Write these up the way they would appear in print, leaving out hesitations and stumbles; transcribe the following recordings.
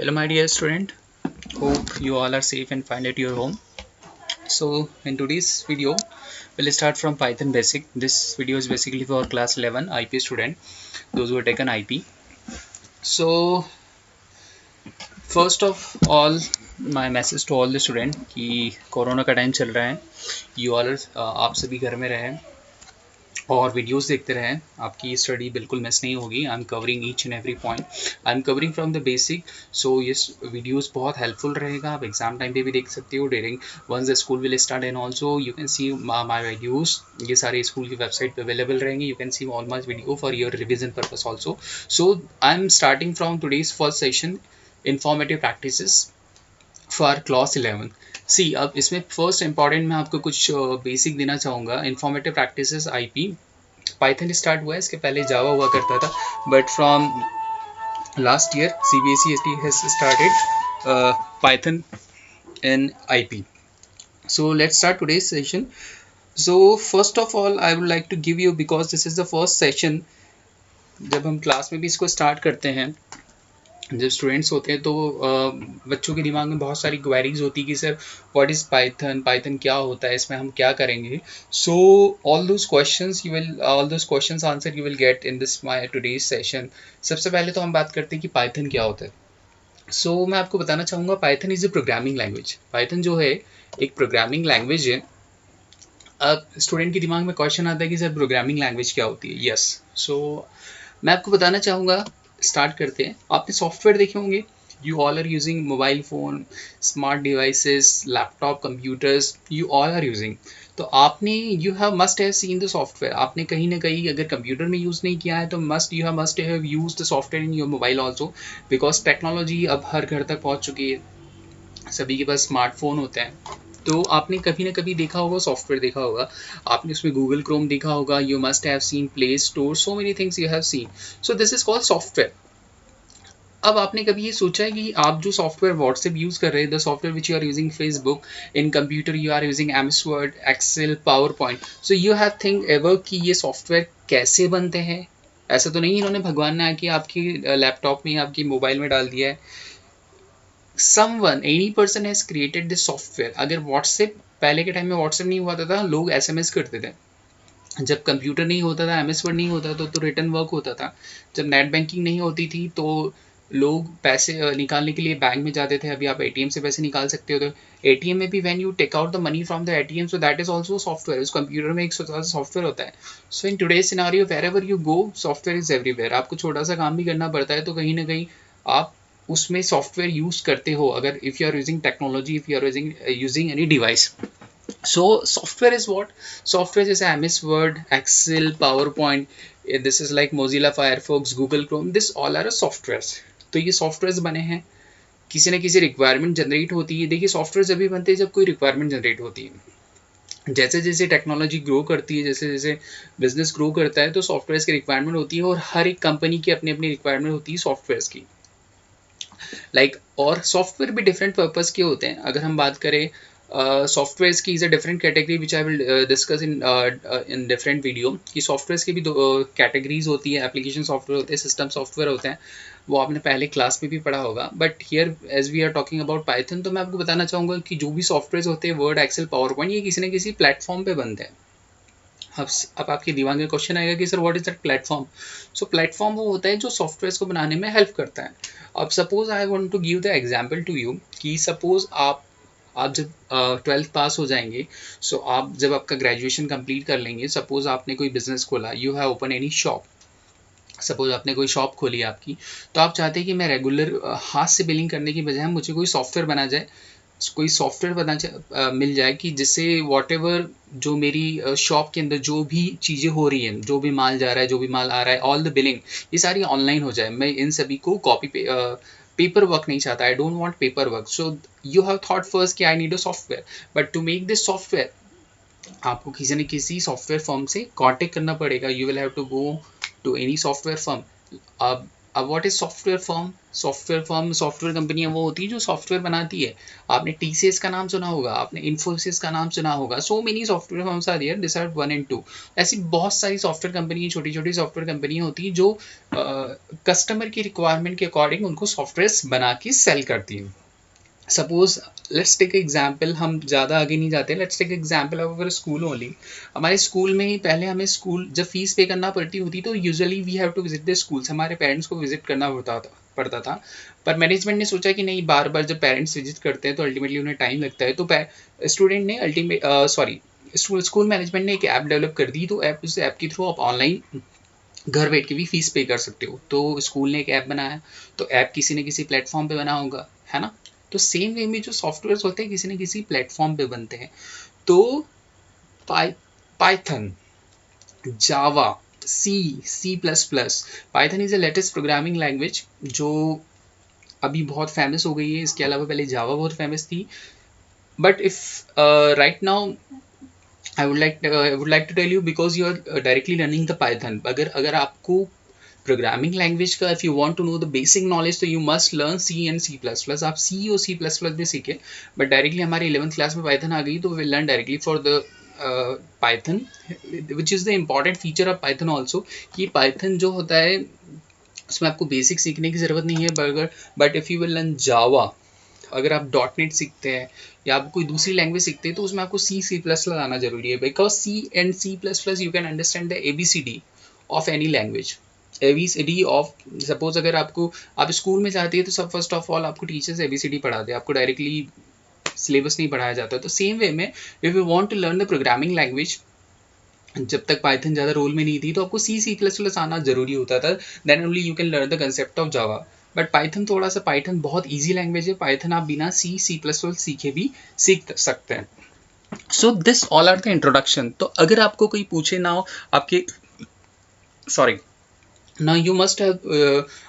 Hello my dear student, hope you all are safe and fine at your home. So in today's video we'll start from Python basic. This video is basically for class 11 IP student, those who have taken IP. So first of all, my message to all the student कि corona का time चल रहा है, you all आप सभी घर में रहें और वीडियोस देखते रहें, आपकी स्टडी बिल्कुल मिस नहीं होगी. I am covering each and every point, I am covering from the basic. So ये वीडियोस बहुत हेल्पफुल रहेगा. आप एग्जाम टाइम पे भी देख सकते हो during once the school will start, and also you can see my videos. ये सारे स्कूल की वेबसाइट पे अवेलेबल रहेंगे. You can see all my video for your revision purpose also. So I am starting from today's first session, informative practices for class 11. See अब इसमें first important मैं आपको कुछ बेसिक देना चाहूँगा. Informative practices IP Python start हुआ है, इसके पहले जावा हुआ करता था, but from last year CBSE has started Python in IP. So let's start today's session. So first of all I would like to give you, because this is the first session, जब हम class में भी इसको start करते हैं, जब students होते हैं तो बच्चों के दिमाग में बहुत सारी क्वेरीज होती है कि सर व्हाट इज़ पाइथन क्या होता है, इसमें हम क्या करेंगे. So all those questions answer you will get in this my today's session. सबसे पहले तो हम बात करते हैं कि पाइथन क्या होता है. सो मैं आपको बताना चाहूँगा, Python is a programming language. Python जो है एक प्रोग्रामिंग लैंग्वेज है. अब स्टूडेंट के दिमाग में क्वेश्चन आता है कि सर प्रोग्रामिंग लैंग्वेज क्या होती है. यस, सो मैं आपको बताना चाहूँगा. स्टार्ट करते हैं. आपने सॉफ्टवेयर देखे होंगे. You all are using mobile phone, smart devices, laptop, computers, you all are using. तो आपने you have must have seen the software. आपने कहीं ना कहीं अगर कंप्यूटर में यूज़ नहीं किया है तो must have use the software in your mobile also, because technology अब हर घर तक पहुँच चुकी है. सभी के पास स्मार्टफोन होते हैं. तो आपने कभी ना कभी देखा होगा, सॉफ्टवेयर देखा होगा, आपने उसमें गूगल क्रोम देखा होगा. You must have scene play store, so many things you have seen. So this is called software. अब आपने कभी ये सोचा है कि आप जो सॉफ्टवेयर व्हाट्सएप यूज़ कर रहे हैं, the software which you are using Facebook, in computer you are using MS word, excel, power point. So you have think ever कि ये सॉफ्टवेयर कैसे बनते हैं. ऐसा तो नहीं इन्होंने भगवान ने आके आपकी लैपटॉप में, आपकी मोबाइल में डाल दिया है. any person has created this software. अगर व्हाट्सएप पहले के टाइम में व्हाट्सएप नहीं हुआ था, लोग SMS करते थे. जब कंप्यूटर नहीं होता था, MS वर्ड नहीं होता था, तो रिटर्न वर्क होता था. जब नेट बैंकिंग नहीं होती थी तो लोग पैसे निकालने के लिए बैंक में जाते थे. अभी आप ATM से पैसे निकाल सकते हो. तो ATM में भी when you take out the money from the ATM, so that is also software. उस कंप्यूटर में एक सॉफ्टवेयर होता है. So in today's scenario wherever you go, software is everywhere. आपको छोटा सा काम भी करना पड़ता है तो कहीं ना कहीं आप उसमें सॉफ्टवेयर यूज़ करते हो, अगर if you are using technology, if you are using any device. So software is what? Software is MS Word, Excel, PowerPoint. This is like Mozilla Firefox, Google Chrome. This all are softwares. तो ये softwares बने हैं, किसी न किसी requirement generate होती है. देखिए सॉफ्टवेयर जब भी बनते हैं जब कोई रिक्वायरमेंट जनरेट होती है. जैसे जैसे टेक्नोलॉजी ग्रो करती है, जैसे जैसे बिजनेस ग्रो करता है, तो सॉफ्टवेयर्स की रिक्वायरमेंट होती है. और हर एक कंपनी की अपनी अपनी रिक्वायरमेंट होती है सॉफ्टवेयर्स की. और सॉफ्टवेयर भी डिफरेंट पर्पस के होते हैं. अगर हम बात करें सॉफ्टवेयर्स की, is a different category which I will discuss in different video. कि सॉफ्टवेयर्स की भी दो कैटेगरीज होती है. एप्लीकेशन सॉफ्टवेयर होते हैं, सिस्टम सॉफ्टवेयर होते हैं, वो आपने पहले क्लास में भी पढ़ा होगा. But here as we are talking about Python, तो मैं आपको बताना चाहूँगा कि जो भी सॉफ्टवेयर होते हैं, वर्ड, एक्सेल, पावर पॉइंट, ये किसी न किसी प्लेटफॉर्म पे बनते हैं. अब आपके दिमाग में क्वेश्चन आएगा कि sir what is that platform. So platform वो होता है जो सॉफ्टवेयर को बनाने में हेल्प करता है. अब suppose I want to give the example to you कि सपोज आप जब 12th पास हो जाएंगे, सो आप जब आपका ग्रेजुएशन कंप्लीट कर लेंगे, सपोज आपने कोई बिजनेस खोला, you have open any shop. Suppose आपने कोई शॉप खोली आपकी, तो आप चाहते हैं कि मैं रेगुलर हाथ से बिलिंग करने की बजाय मुझे कोई सॉफ्टवेयर बना जाए, कोई सॉफ्टवेयर मिल जाए कि जिससे वॉट एवर जो मेरी शॉप के अंदर जो भी चीज़ें हो रही हैं, जो भी माल जा रहा है, जो भी माल आ रहा है, ऑल द बिलिंग, ये सारी ऑनलाइन हो जाए. मैं इन सभी को पेपर वर्क नहीं चाहता. I don't want paper work. So you have thought first कि I need a software. But to make this software आपको किसी न किसी सॉफ्टवेयर फर्म से कॉन्टेक्ट करना पड़ेगा. You will have to go to any software firm. अब अब what is software firm? Software कंपनियां वो होती है जो सॉफ्टवेयर बनाती है। आपने टीसीएस का नाम सुना होगा, आपने इन्फोसिस का नाम सुना होगा। So many software firms are there, this are 1 and 2। ऐसी बहुत सारी सॉफ्टवेयर कंपनी, छोटी छोटी सॉफ्टवेयर कंपनियां होती हैं जो कस्टमर की रिक्वायरमेंट के अकॉर्डिंग उनको सॉफ्टवेयर बना के सेल करती हैं। सपोज लेट्स टेक एग्जाम्पल, हम ज़्यादा आगे नहीं जाते, let's take example of our school only. हमारे स्कूल में ही पहले हमें स्कूल जब फीस पे करना पड़ती होती तो usually we have to visit the schools, हमारे पेरेंट्स को विजिट करना पड़ता था। पर मैनेजमेंट ने सोचा कि नहीं, बार बार जब पेरेंट्स विजिट करते हैं तो अल्टीमेटली उन्हें टाइम लगता है, तो स्टूडेंट ने स्कूल मैनेजमेंट ने एक ऐप डेवलप कर दी। तो उस ऐप के थ्रू आप ऑनलाइन घर बैठ के भी फीस पे कर सकते हो। तो स्कूल ने एक ऐप बनाया, तो ऐप किसी न किसी प्लेटफॉर्म पे बना होगा, है ना। तो सेम वे में जो सॉफ्टवेयर होते हैं किसी न किसी प्लेटफॉर्म पे बनते हैं। तो Python, Java, C plus plus, Python is the latest programming language जो अभी बहुत फेमस हो गई है। इसके अलावा पहले जावा बहुत फेमस थी, but if right now I would like to tell you, because you are directly learning the Python. अगर आपको प्रोग्रामिंग लैंग्वेज का if you want to know the basic knowledge तो you must learn C and C plus plus. आप C और सी plus plus भी सीखे, but directly हमारी 11th class में पाइथन आ गई तो we learn directly for the Python, which is the important feature of Python also, कि पाइथन जो होता है उसमें आपको बेसिक सीखने की ज़रूरत नहीं है। But if you will learn जावा, अगर आप .NET सीखते हैं या आप कोई दूसरी लैंग्वेज सीखते हैं तो उसमें आपको सी प्लस प्लस आना जरूरी है, because C and C plus plus you can understand the ABCD of any language. ABCD of, suppose अगर आप स्कूल में जाते हैं तो सब फर्स्ट ऑफ ऑल आपको टीचर्स ABCD पढ़ाते हैं, आपको डायरेक्टली सिलेबस नहीं पढ़ाया जाता। तो सेम वे में if you want to learn the programming language, जब तक पाइथन ज़्यादा रोल में नहीं थी तो आपको सी प्लस प्लस आना जरूरी होता था, then only you can learn the concept of Java. But Python बहुत ईजी लैंग्वेज है। पाइथन आप बिना सी प्लस प्लस सीखे भी सीख सकते हैं। So this all are the introduction. तो अगर आपको कोई पूछे ना हो आपके, sorry, now you must have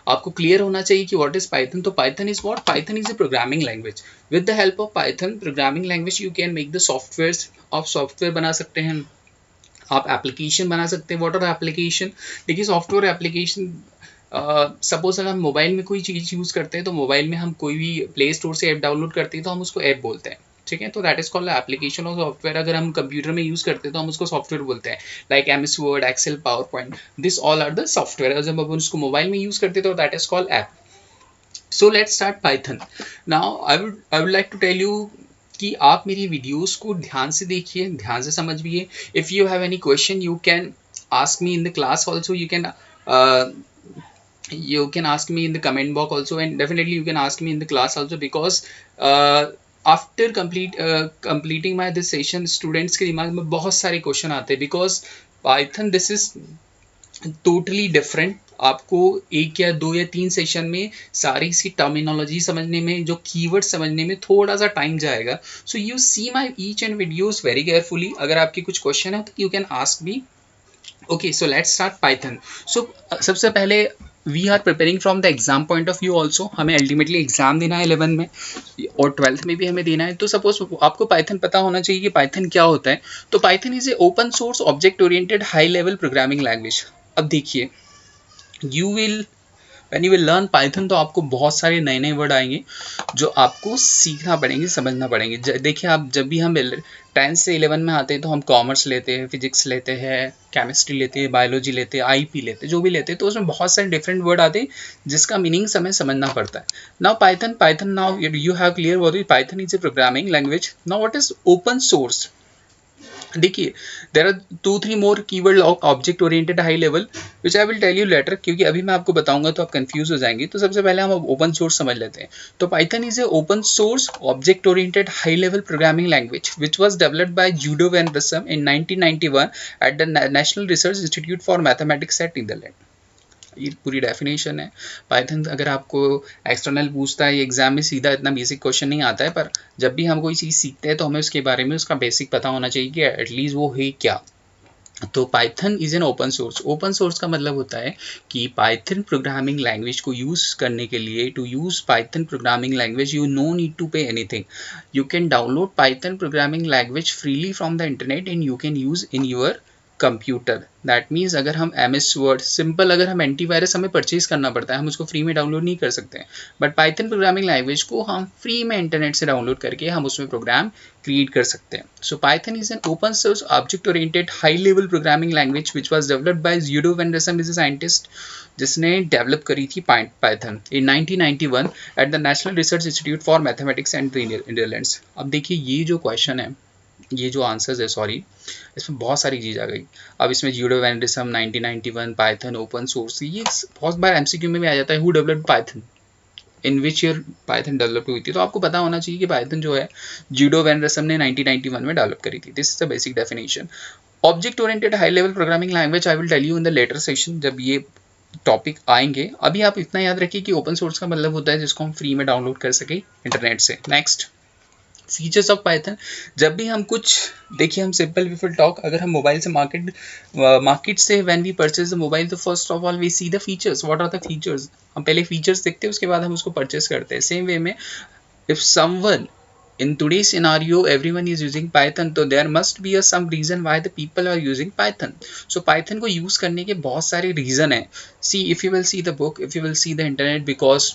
आपको क्लियर होना चाहिए कि what is Python। तो Python is what? Python is a programming language. With the help of Python programming language you can make the softwares, आप सॉफ्टवेयर बना सकते हैं, आप एप्लीकेशन बना सकते हैं। What are application? देखिए, सॉफ्टवेयर एप्लीकेशन, सपोज अगर हम मोबाइल में कोई चीज़ यूज़ करते हैं तो मोबाइल में हम कोई भी प्ले स्टोर से ऐप डाउनलोड करते हैं तो हम उसको ऐप बोलते हैं, ठीक है। तो दैट इज कॉल्ड एप्लीकेशन और सॉफ्टवेयर। अगर हम कंप्यूटर में यूज़ करते हैं तो हम उसको सॉफ्टवेयर बोलते हैं, like MS word, excel, power point, this all are the software. जब हम उसको मोबाइल में यूज़ करते हैं तो that is called app. So let's start Python. Now I would like to tell you कि आप मेरी वीडियोस को ध्यान से देखिए, ध्यान से समझिए। If you have any question you can ask me in the class also, you can ask me in the comment box also, and definitely you can ask me in the class also, because after completing my this session students के दिमाग में बहुत सारे question आते हैं, because Python this is totally different. आपको 1 या 2 या 3 सेशन में सारी इसकी टर्मिनोलॉजी समझने में, जो कीवर्ड समझने में थोड़ा सा टाइम जाएगा। So you see my each and videos very carefully. अगर आपके कुछ क्वेश्चन है तो you can ask me. Okay, so let's start Python. So सबसे पहले we are preparing from the exam point of view also. हमें ultimately exam देना है 11 में और 12th में भी हमें देना है। तो सपोज आपको पाइथन पता होना चाहिए कि पाइथन क्या होता है। तो Python is a open source object oriented high level programming language. अब देखिए, when you will learn Python तो आपको बहुत सारे नए नए वर्ड आएंगे जो आपको सीखना पड़ेंगे, समझना पड़ेंगे। देखिए, आप जब भी हम 10 से 11 में आते हैं तो हम कॉमर्स लेते हैं, फिजिक्स लेते हैं, केमिस्ट्री लेते हैं, बायोलॉजी लेते हैं, IP लेते हैं, जो भी लेते हैं, तो उसमें बहुत सारे डिफरेंट वर्ड आते हैं जिसका मीनिंग हमें समझना पड़ता है। Now Python now you have clear what Python is a programming language. Now what is open source? देखिए, there are 2-3 more keyword object oriented high level which I will tell you later, क्योंकि अभी मैं आपको बताऊंगा तो आप confuse हो जाएंगे। तो सबसे पहले हम ओपन सोर्स समझ लेते हैं। तो Python is a open source object oriented high level programming language which was developed by Guido van Rossum in 1991 at the national research institute for Mathematics at Netherland. ये पूरी डेफिनेशन है। Python अगर आपको external पूछता है, exam में सीधा इतना बेसिक क्वेश्चन नहीं आता है, पर जब भी हम कोई चीज़ सीखते हैं तो हमें उसके बारे में उसका बेसिक पता होना चाहिए कि एटलीस्ट वो है क्या। तो Python is an open source. Open source का मतलब होता है कि पाइथन प्रोग्रामिंग लैंग्वेज को यूज़ करने के लिए, to use Python programming language you no need to pay anything. You can download Python programming language freely from the internet and you can use in your computer, that means अगर हम MS word simple, अगर हम antivirus हमें purchase करना पड़ता है, हम उसको फ्री में डाउनलोड नहीं कर सकते हैं, बट पाइथन प्रोग्रामिंग लैंग्वेज को हम फ्री में इंटरनेट से डाउनलोड करके हम उसमें प्रोग्राम क्रिएट कर सकते हैं. So Python is an open source object oriented high level programming language which was developed by Guido van Rossum is a scientist जिसने डेवलप करी थी Python in 1991 at the national research institute for mathematics and Netherlands. अब देखिए ये जो question है, ये जो आंसर्स है, सॉरी, इसमें बहुत सारी चीज़ आ गई. अब इसमें यूडो वैन रसम 1991 पाइथन ओपन सोर्स, ये बहुत बार MCQ में भी आ जाता है. Who developed Python, in which year Python develop हुई थी. तो आपको पता होना चाहिए कि पाइथन जो है यूडो वैन रसम ने 1991 में डेवलप करी थी. This is the basic definition. Object oriented high level programming language I will tell you in the later session जब ये टॉपिक आएंगे. अभी आप इतना याद रखिए कि ओपन सोर्स का मतलब होता है जिसको हम फ्री में डाउनलोड कर सके इंटरनेट से. Next, features of Python. जब भी हम कुछ, देखिए हम सिंपल वी विल टॉक, अगर हम मोबाइल से मार्केट से when we purchase the mobile, तो first of all we see the features. What are the features, हम पहले फीचर्स देखते हैं, उसके बाद हम उसको परचेज करते हैं. सेम वे में if someone in today's scenario everyone is using Python, तो there must be some reason why the people are using Python. So Python को use करने के बहुत सारे reason हैं. See, if you will see the book, if you will see the internet, because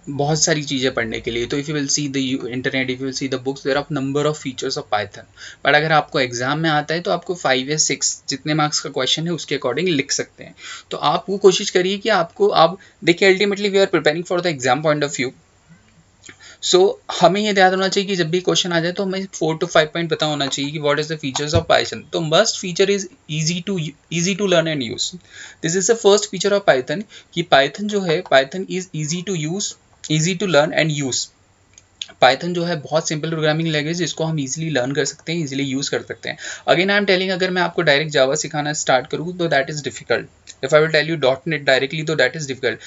बहुत सारी चीज़ें पढ़ने के लिए, तो if you will see the internet, if you will see the books, there are number of features of Python. But अगर आपको exam में आता है तो आपको 5 या 6 जितने मार्क्स का क्वेश्चन है उसके अकॉर्डिंग लिख सकते हैं. तो आप वो कोशिश करिए कि आपको, आप देखिए ultimately we are preparing for the exam point of view. So हमें ये ध्यान होना चाहिए कि जब भी क्वेश्चन आ जाए तो हमें 4 to 5 पॉइंट पता होना चाहिए कि what is the features of Python. तो must feature is easy to learn and use. This is the first feature of Python कि पाइथन जो है, Python is easy to use, easy to learn and use. Python जो है बहुत simple programming language, इसको हम easily learn कर सकते हैं, इजीली यूज कर सकते हैं. अगेन आई एम टेलिंग, अगर मैं आपको डायरेक्ट जावा सिखाना स्टार्ट करूँ तो that is difficult. If I will tell you .NET directly तो that is difficult.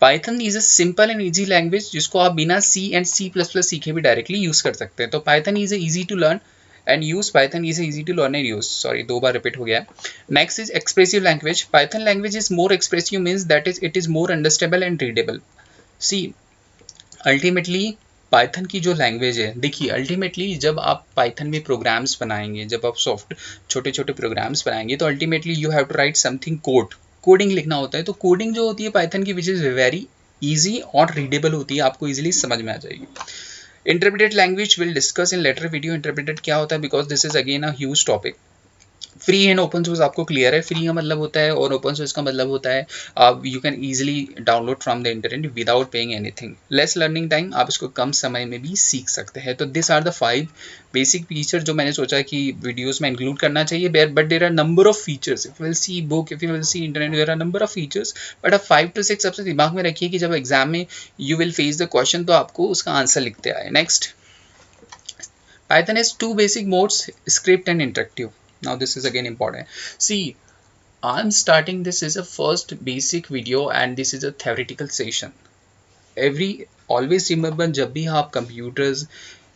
Python is a simple and easy language जिसको आप बिना C एंड C++ सीखे भी डायरेक्टली यूज कर सकते हैं. तो Python is easy to learn and use, Python is easy to learn and use, sorry 2 बार रिपीट हो गया. Next is expressive language. Python language is more expressive, means that is it is more understandable and readable. See ultimately Python की जो language है, देखिए ultimately जब आप Python में प्रोग्राम्स बनाएंगे, जब आप छोटे छोटे प्रोग्राम्स बनाएंगे, तो ultimately you have to write something, coding लिखना होता है. तो कोडिंग जो होती है पाइथन की, विच इज़ वेरी इजी और रीडेबल होती है, आपको इजीली समझ में आ जाएगी. Interpreted language will discuss in later video. Interpreted क्या होता है, because this is again a huge topic. Free and open source आपको क्लियर है, फ्री का मतलब होता है और ओपन सोर्स का मतलब होता है you can easily download from the internet without paying anything. Less learning time, आप इसको कम समय में भी सीख सकते हैं. तो this are the 5 basic feature जो मैंने सोचा कि वीडियोस में इंक्लूड करना चाहिए. But there are number of features. If you will see book, if you will see internet, there are number of features. But अब 5 to 6 सबसे दिमाग में रखिए कि जब एग्जाम में you will face the question तो आपको उसका आंसर लिखते आए. Next, Python has 2 basic modes, script and interactive. Now this is again important. See, I'm starting this is a first basic video and this is a theoretical session. Always remember, जब भी आप computers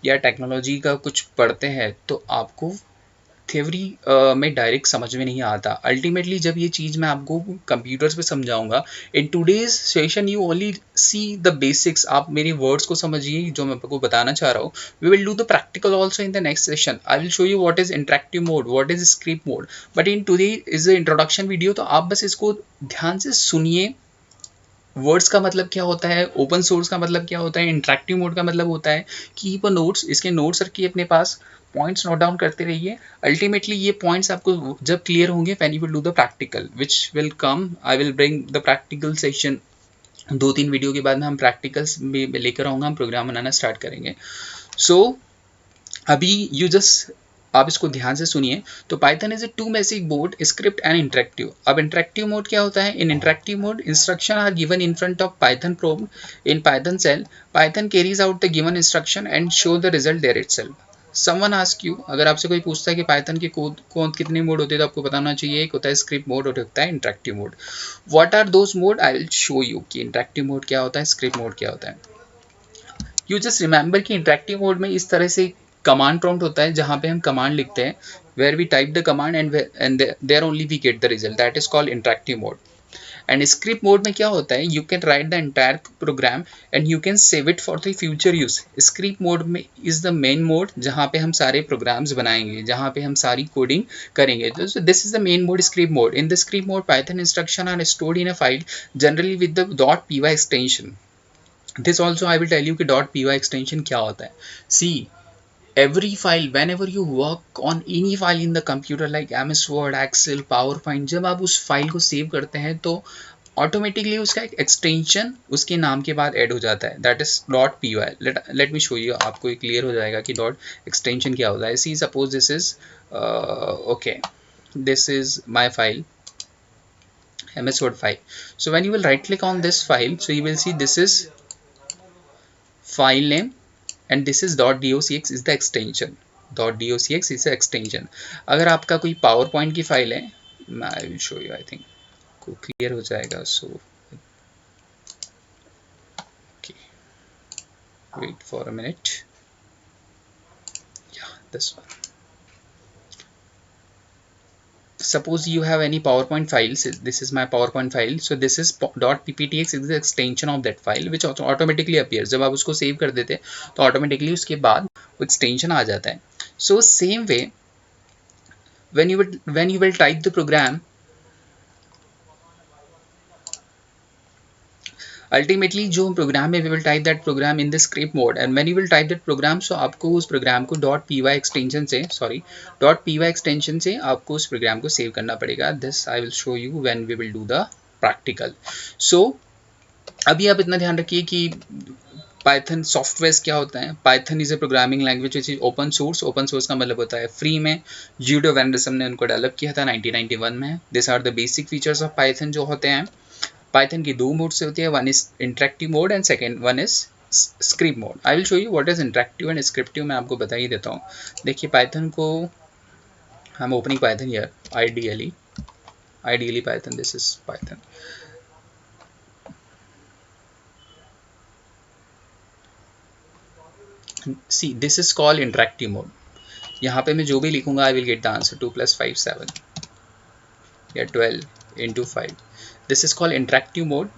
या technology का कुछ पढ़ते हैं तो आपको थ्योरी में डायरेक्ट समझ में नहीं आता. अल्टीमेटली जब ये चीज़ मैं आपको कंप्यूटर्स पे समझाऊंगा, in today's session you only see the basics. आप मेरे वर्ड्स को समझिए जो मैं आपको बताना चाह रहा हूँ. We will do the practical also in the next session. I will show you what is interactive mode, what is script mode. But in today is the introduction video, तो आप बस इसको ध्यान से सुनिए. वर्ड्स का मतलब क्या होता है, ओपन सोर्स का मतलब क्या होता है, इंटरेक्टिव मोड का मतलब होता है कीप अ नोट्स. इसके नोट्स रखिए अपने पास, पॉइंट्स नोट डाउन करते रहिए. अल्टीमेटली ये पॉइंट्स आपको जब क्लियर होंगे when you will do the practical which will come, I will bring the practical session. 2-3 video के बाद में हम प्रैक्टिकल्स में लेकर आऊँगा, हम प्रोग्राम बनाना स्टार्ट करेंगे. सो अभी यू जस्ट आप इसको ध्यान से सुनिए. तो Python is a 2 basic mode, script and interactive. अब इंटरेक्टिव मोड क्या होता है, in interactive mode instruction are given in front of Python prompt in Python shell. Python carries out the given instruction and show the result there itself. Someone ask you, अगर आपसे कोई पूछता है कि Python के कौन कितने मोड होते हैं, तो आपको बताना चाहिए एक होता है स्क्रिप्ट मोड और होता है interactive mode. What are those mode, I will show you कि इंटरेक्टिव मोड क्या होता है, स्क्रिप्ट मोड क्या होता है. यू जस्ट रिमेंबर कि इंटरेक्टिव मोड में इस तरह से कमांड प्रॉम्प्ट होता है जहाँ पे हम कमांड लिखते हैं, where we type the command and there only we get the result, that is called interactive mode. And script mode में क्या होता है, you can write the entire program and you can save it for the future use. Script mode में is the main mode जहाँ पे हम सारे programmes बनाएंगे, जहाँ पे हम सारी कोडिंग करेंगे। तो this is the main mode, script mode. In the script mode Python instruction are stored in a file generally with the .py extension. This also I will tell you कि .py extension क्या होता है। सी every file, whenever you work on any file in the computer like MS Word, Excel, PowerPoint, जब आप उस file को save करते हैं तो ऑटोमेटिकली उसका एक एक्सटेंशन उसके नाम के बाद ऐड हो जाता है, that is .py। Let me show you, आपको ये क्लियर हो जाएगा कि डॉट एक्सटेंशन क्या होता है। See suppose this is okay, this is my file MS Word file. So when you will right click on this file, so you will see this is file name and this is .docx is the extension. .docx is the extension. अगर आपका कोई power point की file है, आई will show you, I think को clear हो जाएगा। सो wait for a minute, या this one. Suppose you have any PowerPoint files, this is my PowerPoint file, so this is .pptx is the extension of that file which automatically appears। जब आप उसको save कर देते हैं तो automatically उसके बाद वो एक्सटेंशन आ जाता है। So same way when you will type the program, ultimately जो प्रोग्राम है we will type that program in the script mode and when you will type that program, so आपको उस प्रोग्राम को .py एक्सटेंशन से .py extension से आपको उस program को सेव करना पड़ेगा। This I will show you when we will do the practical. So अभी आप इतना ध्यान रखिए कि पाइथन सॉफ्टवेयर क्या होता है। Python is a programming language which is open source. Open source का मतलब होता है फ्री में। जूडो वैंडरसन ने उनको डेवलप किया था 1991 में। This are the basic features of Python जो होते हैं। पाइथन की दो मोड से होती है, one is interactive mode and second one is script mode. I will show you what is interactive and scriptive, मैं आपको बता ही देता हूँ। देखिए पाइथन को हम opening Python here, ideally Python, this is Python. See this is called interactive mode. यहाँ पे मैं जो भी लिखूंगा I will get the answer 2 + 5 7 या 12 into 5. This is called interactive mode.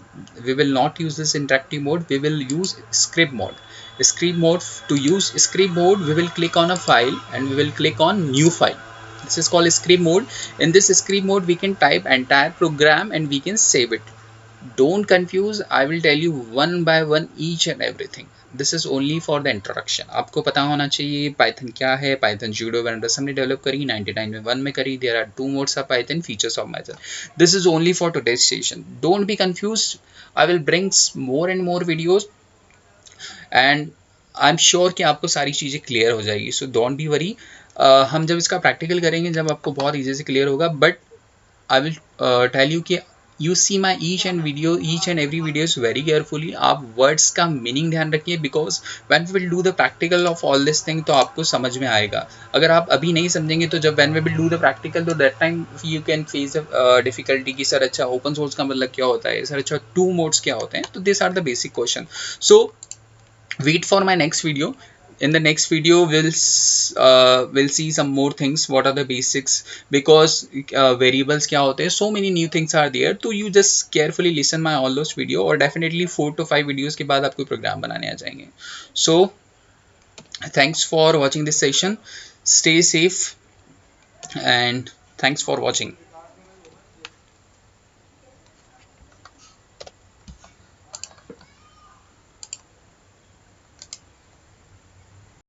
We will not use this interactive mode. We will use script mode. Script mode, to use script mode, we will click on a file and we will click on new file. This is called script mode. In this script mode, we can type entire program and we can save it. Don't confuse. I will tell you one by one each and everything. This is only for the introduction. आपको पता होना चाहिए Python क्या है। Python judo वैंडरसन ने develop करी, 1991 में करी। There are 2 modes of Python, features of Python. This is only for today's session. Don't be confuse. I will bring more and more videos and I am sure कि आपको सारी चीज़ें clear हो जाएगी। So don't be worry. हम जब इसका practical करेंगे जब आपको बहुत ईजी से क्लियर होगा। But I will tell you कि you see my each and every videos very carefully। आप words का meaning ध्यान रखिए, because when we will do the practical of all this thing तो आपको समझ में आएगा। अगर आप अभी नहीं समझेंगे तो जब when we will do the practical तो that time you can face a difficulty कि सर अच्छा open source का मतलब क्या होता है, सर अच्छा 2 modes क्या होते हैं। तो these are the basic question। So wait for my next video। In the next video we'll see some more things, what are the basics, because variables kya hote hain, so many new things are there। तो you just carefully listen my all those video और definitely 4 to 5 videos के बाद आपको program बनाने आ जाएंगे। So thanks for watching this session, stay safe and thanks for watching।